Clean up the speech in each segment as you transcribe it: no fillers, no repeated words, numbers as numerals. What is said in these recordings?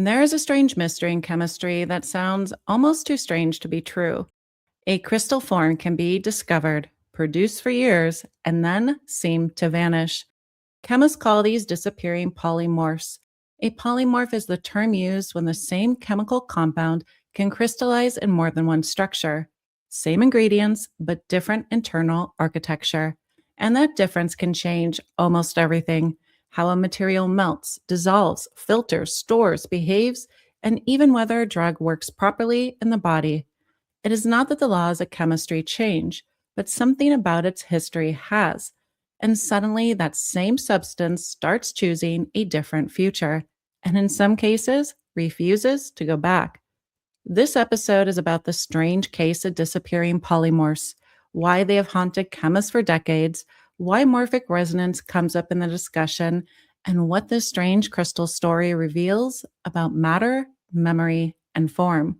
There is a strange mystery in chemistry that sounds almost too strange to be true. A crystal form can be discovered, produced for years, and then seem to vanish. Chemists call these disappearing polymorphs. A polymorph is the term used when the same chemical compound can crystallize in more than one structure. Same ingredients, but different internal architecture. And that difference can change almost everything: how a material melts, dissolves, filters, stores, behaves, and even whether a drug works properly in the body. It is not that the laws of chemistry change, but something about its history has. And suddenly, that same substance starts choosing a different future, and in some cases, refuses to go back. This episode is about the strange case of disappearing polymorphs, why they have haunted chemists for decades, why morphic resonance comes up in the discussion, and what this strange crystal story reveals about matter, memory, and form.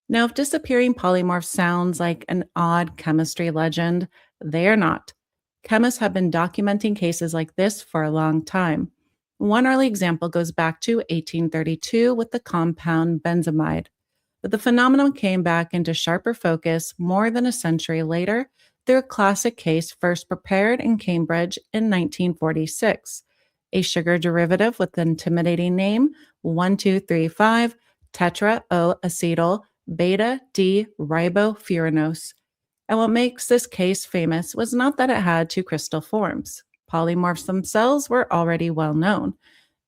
Now, if disappearing polymorphs sounds like an odd chemistry legend, they are not. Chemists have been documenting cases like this for a long time. One early example goes back to 1832 with the compound benzamide. But the phenomenon came back into sharper focus more than a century later through a classic case first prepared in Cambridge in 1946. A sugar derivative with the intimidating name 1235 tetraoacetyl beta D ribofuranose. And what makes this case famous was not that it had two crystal forms. Polymorphs themselves were already well known.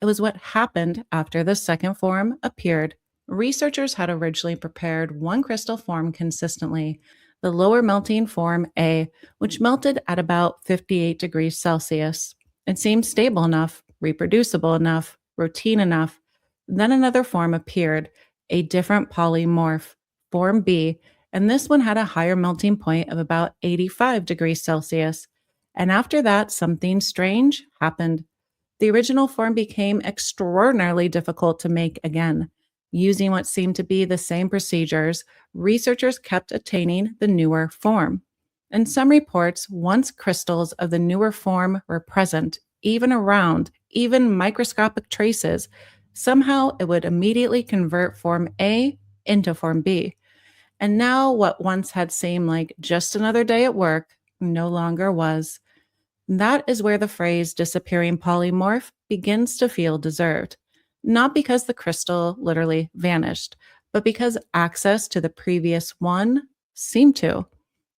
It was what happened after the second form appeared. Researchers had originally prepared one crystal form consistently, the lower melting form A, which melted at about 58 degrees Celsius. It seemed stable enough, reproducible enough, routine enough. Then another form appeared, a different polymorph, form B, and this one had a higher melting point of about 85 degrees Celsius. And after that, something strange happened. The original form became extraordinarily difficult to make again. Using what seemed to be the same procedures, researchers kept attaining the newer form. In some reports, once crystals of the newer form were present, even around, even microscopic traces, somehow it would immediately convert form A into form B. And now, what once had seemed like just another day at work no longer was. That is where the phrase disappearing polymorph begins to feel deserved. Not because the crystal literally vanished, but because access to the previous one seemed to.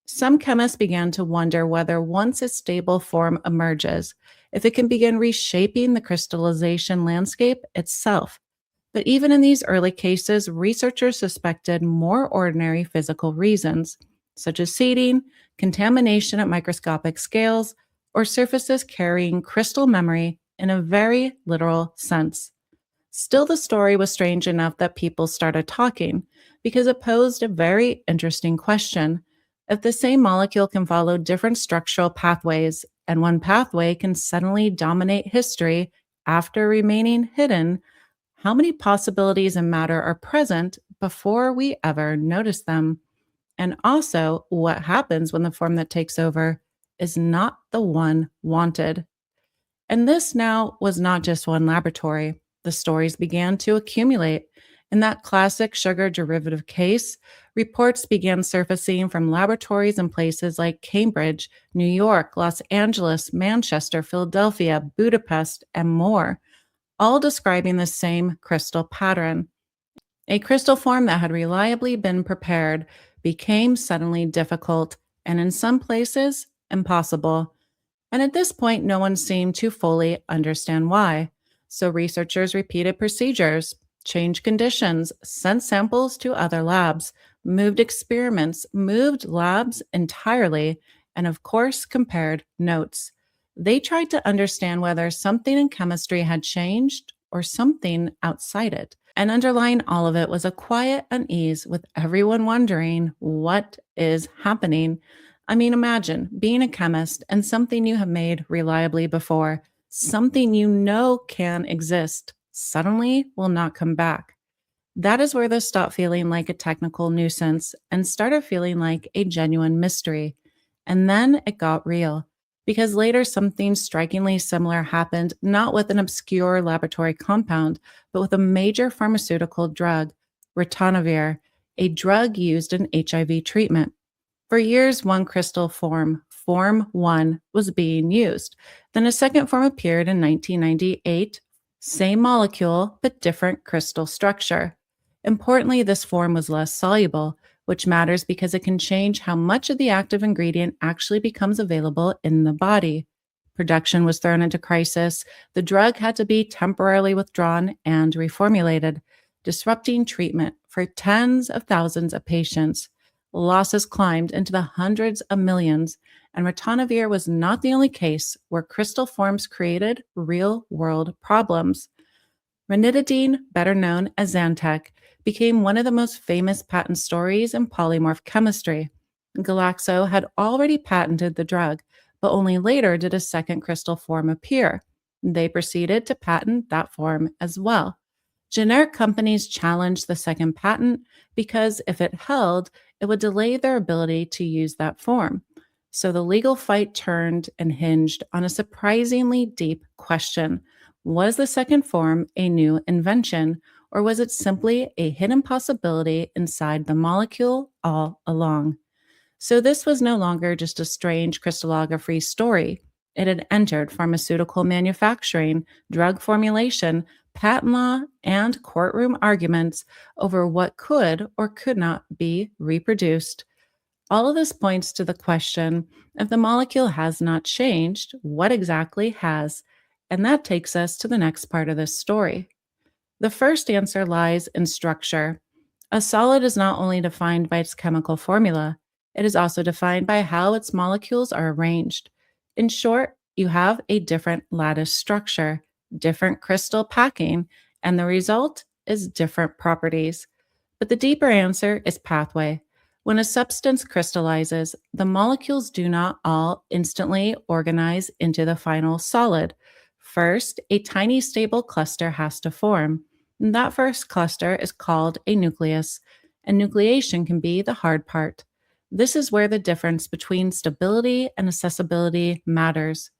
Some chemists began to wonder whether once a stable form emerges, if it can begin reshaping the crystallization landscape itself. But even in these early cases, researchers suspected more ordinary physical reasons, such as seeding, contamination at microscopic scales, or surfaces carrying crystal memory in a very literal sense. Still, the story was strange enough that people started talking because it posed a very interesting question. If the same molecule can follow different structural pathways, and one pathway can suddenly dominate history after remaining hidden, how many possibilities in matter are present before we ever notice them? And also, what happens when the form that takes over is not the one wanted? And this now was not just one laboratory. The stories began to accumulate. In that classic sugar derivative case, reports began surfacing from laboratories in places like Cambridge, New York, Los Angeles, Manchester, Philadelphia, Budapest, and more, all describing the same crystal pattern. A crystal form that had reliably been prepared became suddenly difficult and, in some places, impossible. And at this point, no one seemed to fully understand why. So researchers repeated procedures, changed conditions, sent samples to other labs, moved experiments, moved labs entirely, and of course, compared notes. They tried to understand whether something in chemistry had changed or something outside it. And underlying all of it was a quiet unease with everyone wondering what is happening. I mean, imagine being a chemist and something you have made reliably before, something you know can exist, suddenly will not come back. That is where this stopped feeling like a technical nuisance and started feeling like a genuine mystery. And then it got real. because later something strikingly similar happened, not with an obscure laboratory compound, but with a major pharmaceutical drug, ritonavir, a drug used in HIV treatment. For years, one crystal form, Form 1, was being used. Then a second form appeared in 1998, same molecule, but different crystal structure. Importantly, this form was less soluble, which matters because it can change how much of the active ingredient actually becomes available in the body. Production was thrown into crisis. The drug had to be temporarily withdrawn and reformulated, disrupting treatment for tens of thousands of patients. Losses climbed into the hundreds of millions, and ritonavir was not the only case where crystal forms created real world problems. Ranitidine, better known as Zantac, became one of the most famous patent stories in polymorph chemistry. Glaxo had already patented the drug, but only later did a second crystal form appear. They proceeded to patent that form as well. Generic companies challenged the second patent because if it held, it would delay their ability to use that form. So the legal fight turned and hinged on a surprisingly deep question. Was the second form a new invention, or was it simply a hidden possibility inside the molecule all along? So this was no longer just a strange crystallography story. It had entered pharmaceutical manufacturing, drug formulation, patent law, and courtroom arguments over what could or could not be reproduced. All of this points to the question, if the molecule has not changed, what exactly has? And that takes us to the next part of this story. The first answer lies in structure. A solid is not only defined by its chemical formula, it is also defined by how its molecules are arranged. In short, you have a different lattice structure, different crystal packing, and the result is different properties. But the deeper answer is pathway. When a substance crystallizes, the molecules do not all instantly organize into the final solid. First, a tiny stable cluster has to form. That first cluster is called a nucleus, and nucleation can be the hard part. This is where the difference between stability and accessibility matters.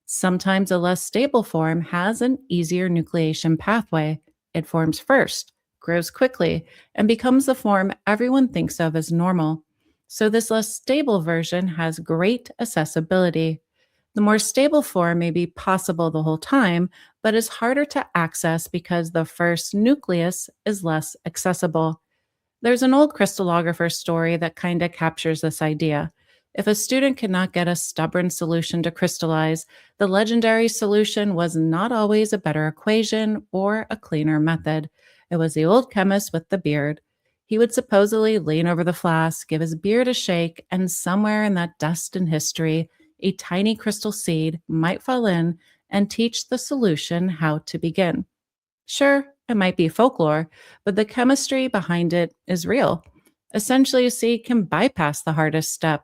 Sometimes a less stable form has an easier nucleation pathway. It forms first, grows quickly, and becomes the form everyone thinks of as normal. So, this less stable version has great accessibility. The more stable form may be possible the whole time, but is harder to access because the first nucleus is less accessible. There's an old crystallographer story that kind of captures this idea. If a student could not get a stubborn solution to crystallize, the legendary solution was not always a better equation or a cleaner method. It was the old chemist with the beard. He would supposedly lean over the flask, give his beard a shake, and somewhere in that dust in history, a tiny crystal seed might fall in and teach the solution how to begin. Sure, it might be folklore, but the chemistry behind it is real. Essentially, a seed can bypass the hardest step.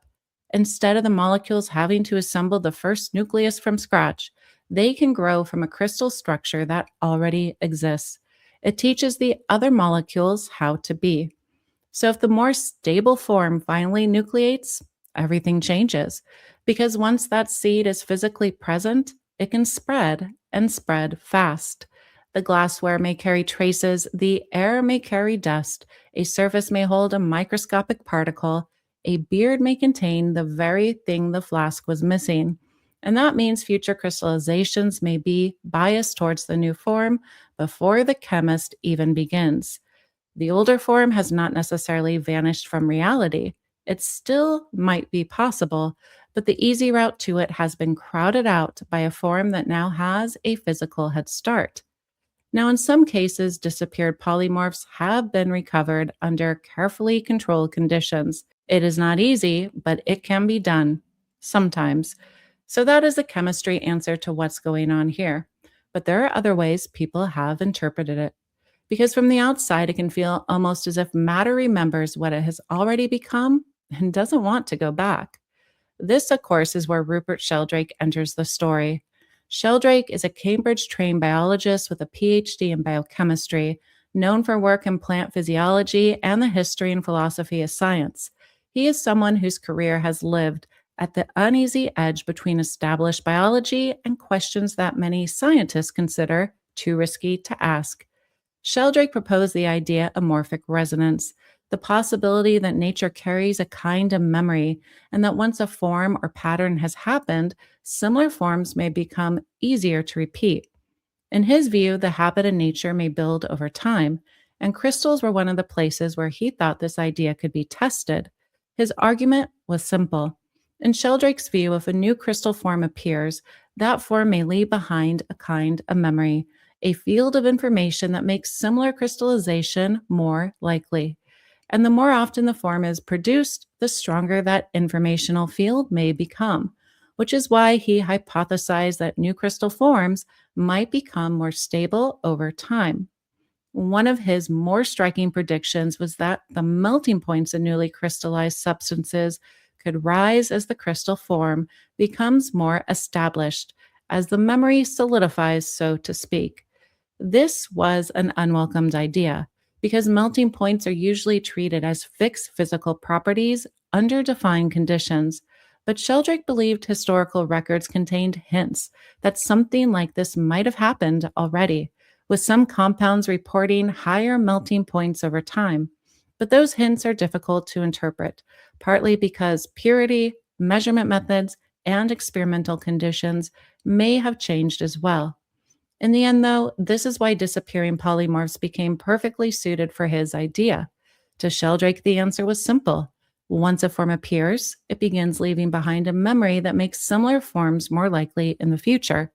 Instead of the molecules having to assemble the first nucleus from scratch, they can grow from a crystal structure that already exists. It teaches the other molecules how to be. So, if the more stable form finally nucleates, everything changes. Because once that seed is physically present, it can spread and spread fast. The glassware may carry traces, the air may carry dust, a surface may hold a microscopic particle, a beard may contain the very thing the flask was missing. And that means future crystallizations may be biased towards the new form before the chemist even begins. The older form has not necessarily vanished from reality. It still might be possible, but the easy route to it has been crowded out by a form that now has a physical head start. Now, in some cases, disappeared polymorphs have been recovered under carefully controlled conditions. It is not easy, but it can be done sometimes. So, that is the chemistry answer to what's going on here. But there are other ways people have interpreted it. Because from the outside, it can feel almost as if matter remembers what it has already become and doesn't want to go back. This, of course, is where Rupert Sheldrake enters the story. Sheldrake is a Cambridge trained biologist with a PhD in biochemistry, known for work in plant physiology and the history and philosophy of science. He is someone whose career has lived at the uneasy edge between established biology and questions that many scientists consider too risky to ask. Sheldrake proposed the idea of morphic resonance, the possibility that nature carries a kind of memory, and that once a form or pattern has happened, similar forms may become easier to repeat. In his view, the habit in nature may build over time, and crystals were one of the places where he thought this idea could be tested. His argument was simple. In Sheldrake's view, if a new crystal form appears, that form may leave behind a kind of memory, a field of information that makes similar crystallization more likely. And the more often the form is produced, the stronger that informational field may become, which is why he hypothesized that new crystal forms might become more stable over time. One of his more striking predictions was that the melting points in newly crystallized substances could rise as the crystal form becomes more established, as the memory solidifies, so to speak. This was an unwelcomed idea because melting points are usually treated as fixed physical properties under defined conditions. But Sheldrake believed historical records contained hints that something like this might have happened already, with some compounds reporting higher melting points over time. But those hints are difficult to interpret, partly because purity, measurement methods, and experimental conditions may have changed as well. In the end, though, this is why disappearing polymorphs became perfectly suited for his idea. To Sheldrake, the answer was simple. Once a form appears, it begins leaving behind a memory that makes similar forms more likely in the future.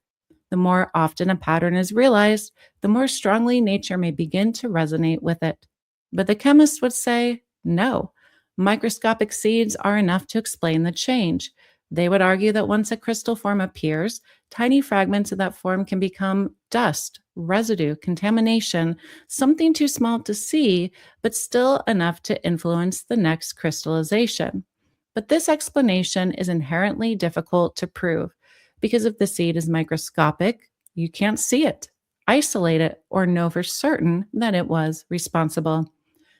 The more often a pattern is realized, the more strongly nature may begin to resonate with it. But the chemist would say, no, microscopic seeds are enough to explain the change. They would argue that once a crystal form appears, tiny fragments of that form can become dust, residue, contamination, something too small to see, but still enough to influence the next crystallization. But this explanation is inherently difficult to prove because if the seed is microscopic, you can't see it, isolate it, or know for certain that it was responsible.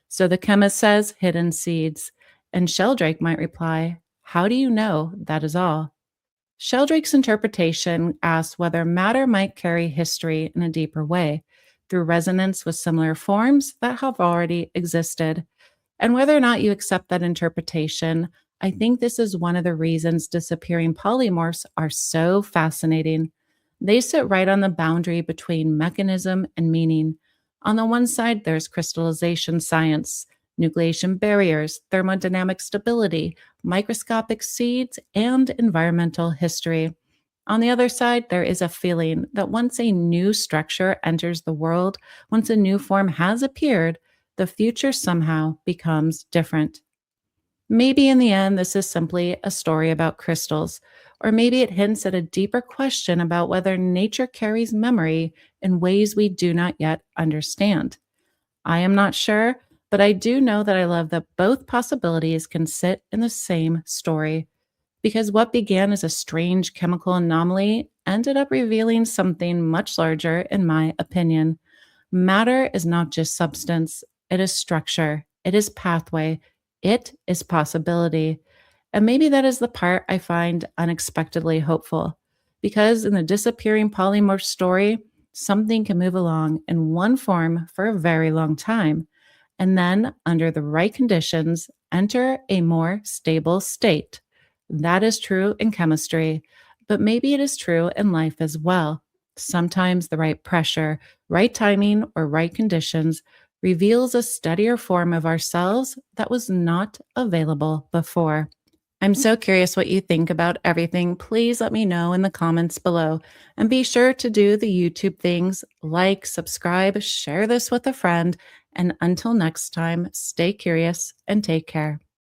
So the chemist says hidden seeds, and Sheldrake might reply, how do you know that is all? Sheldrake's interpretation asks whether matter might carry history in a deeper way, through resonance with similar forms that have already existed. And whether or not you accept that interpretation, I think this is one of the reasons disappearing polymorphs are so fascinating. They sit right on the boundary between mechanism and meaning. On the one side, there's crystallization science, nucleation barriers, thermodynamic stability, microscopic seeds, and environmental history. On the other side, there is a feeling that once a new structure enters the world, once a new form has appeared, the future somehow becomes different. Maybe in the end, this is simply a story about crystals, or maybe it hints at a deeper question about whether nature carries memory in ways we do not yet understand. I am not sure, but I do know that I love that both possibilities can sit in the same story, because what began as a strange chemical anomaly ended up revealing something much larger, in my opinion. Matter is not just substance, it is structure, it is pathway, it is possibility. And maybe that is the part I find unexpectedly hopeful, because in the disappearing polymorph story, something can move along in one form for a very long time, and then, under the right conditions, enter a more stable state. That is true in chemistry, but maybe it is true in life as well. Sometimes the right pressure, right timing, or right conditions reveals a steadier form of ourselves that was not available before. I'm so curious what you think about everything. Please let me know in the comments below. And be sure to do the YouTube things like, subscribe, share this with a friend. And until next time, stay curious and take care.